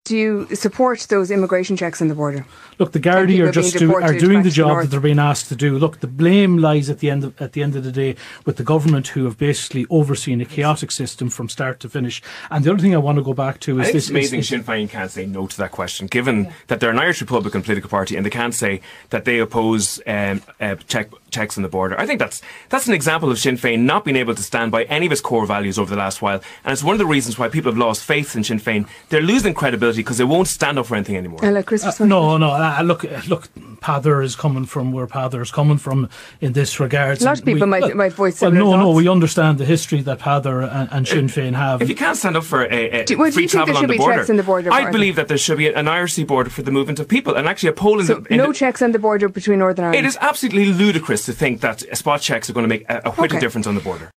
Do you support those immigration checks on the border? Look, the Gardaí are doing the job that they're being asked to do. Look, the blame lies at the end of the day with the government, who have basically overseen a chaotic system from start to finish. And the other thing I want to go back to is it's amazing Sinn Féin can't say no to that question, given that they're an Irish Republican political party and they can't say that they oppose checks on the border. I think that's an example of Sinn Féin not being able to stand by any of its core values over the last while, and it's one of the reasons why people have lost faith in Sinn Féin. They're losing credibility because they won't stand up for anything anymore. Look, Pather is coming from where Pather is coming from in this regard. A lot of people might voice similar thoughts. We understand the history that Pather and Sinn Féin have. If you can't stand up for free travel on the border, I believe that there should be an Irish sea border for the movement of people, and actually a poll no checks on the border between Northern Ireland. It is absolutely ludicrous to think that spot checks are going to make a whit of difference on the border.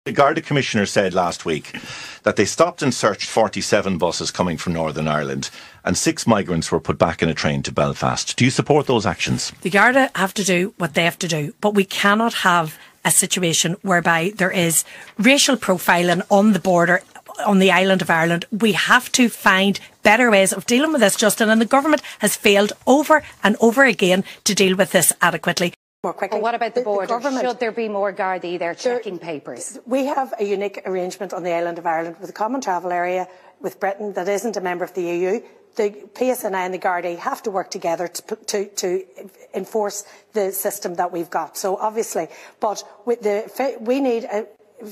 The Garda Commissioner said last week that they stopped and searched 47 buses coming from Northern Ireland, and 6 migrants were put back in a train to Belfast. Do you support those actions? The Garda have to do what they have to do, but we cannot have a situation whereby there is racial profiling on the border on the island of Ireland. We have to find better ways of dealing with this, Justin, and the government has failed over and over again to deal with this adequately. More quickly. Well, what about the border? Should there be more Gardaí there checking papers? We have a unique arrangement on the island of Ireland with a common travel area with Britain that isn't a member of the EU. The PSNI and the Gardaí have to work together to enforce the system that we've got. So obviously, but we need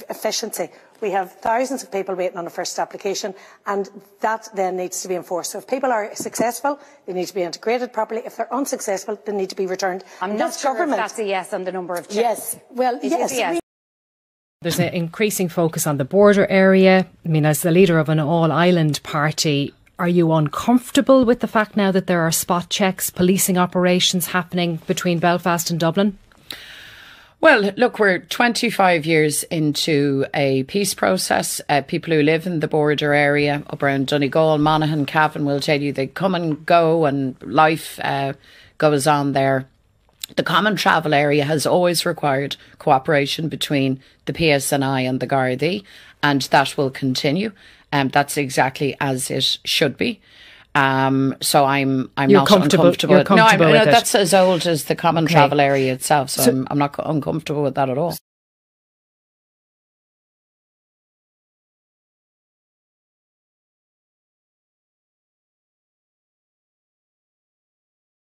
efficiency. We have thousands of people waiting on a first application, and that then needs to be enforced. So if people are successful, they need to be integrated properly. If they're unsuccessful, they need to be returned. I'm not sure if that's a yes on the number of checks. Yes. Well, yes. There's an increasing focus on the border area. I mean, as the leader of an all-island party, are you uncomfortable with the fact now that there are spot checks, policing operations happening between Belfast and Dublin? Well, look, we're 25 years into a peace process. People who live in the border area up around Donegal, Monaghan, Cavan will tell you they come and go and life goes on there. The common travel area has always required cooperation between the PSNI and the Gardaí, and that will continue. That's exactly as it should be. So I'm not uncomfortable. You're comfortable with it. That's as old as the common travel area itself, so I'm not uncomfortable with that at all.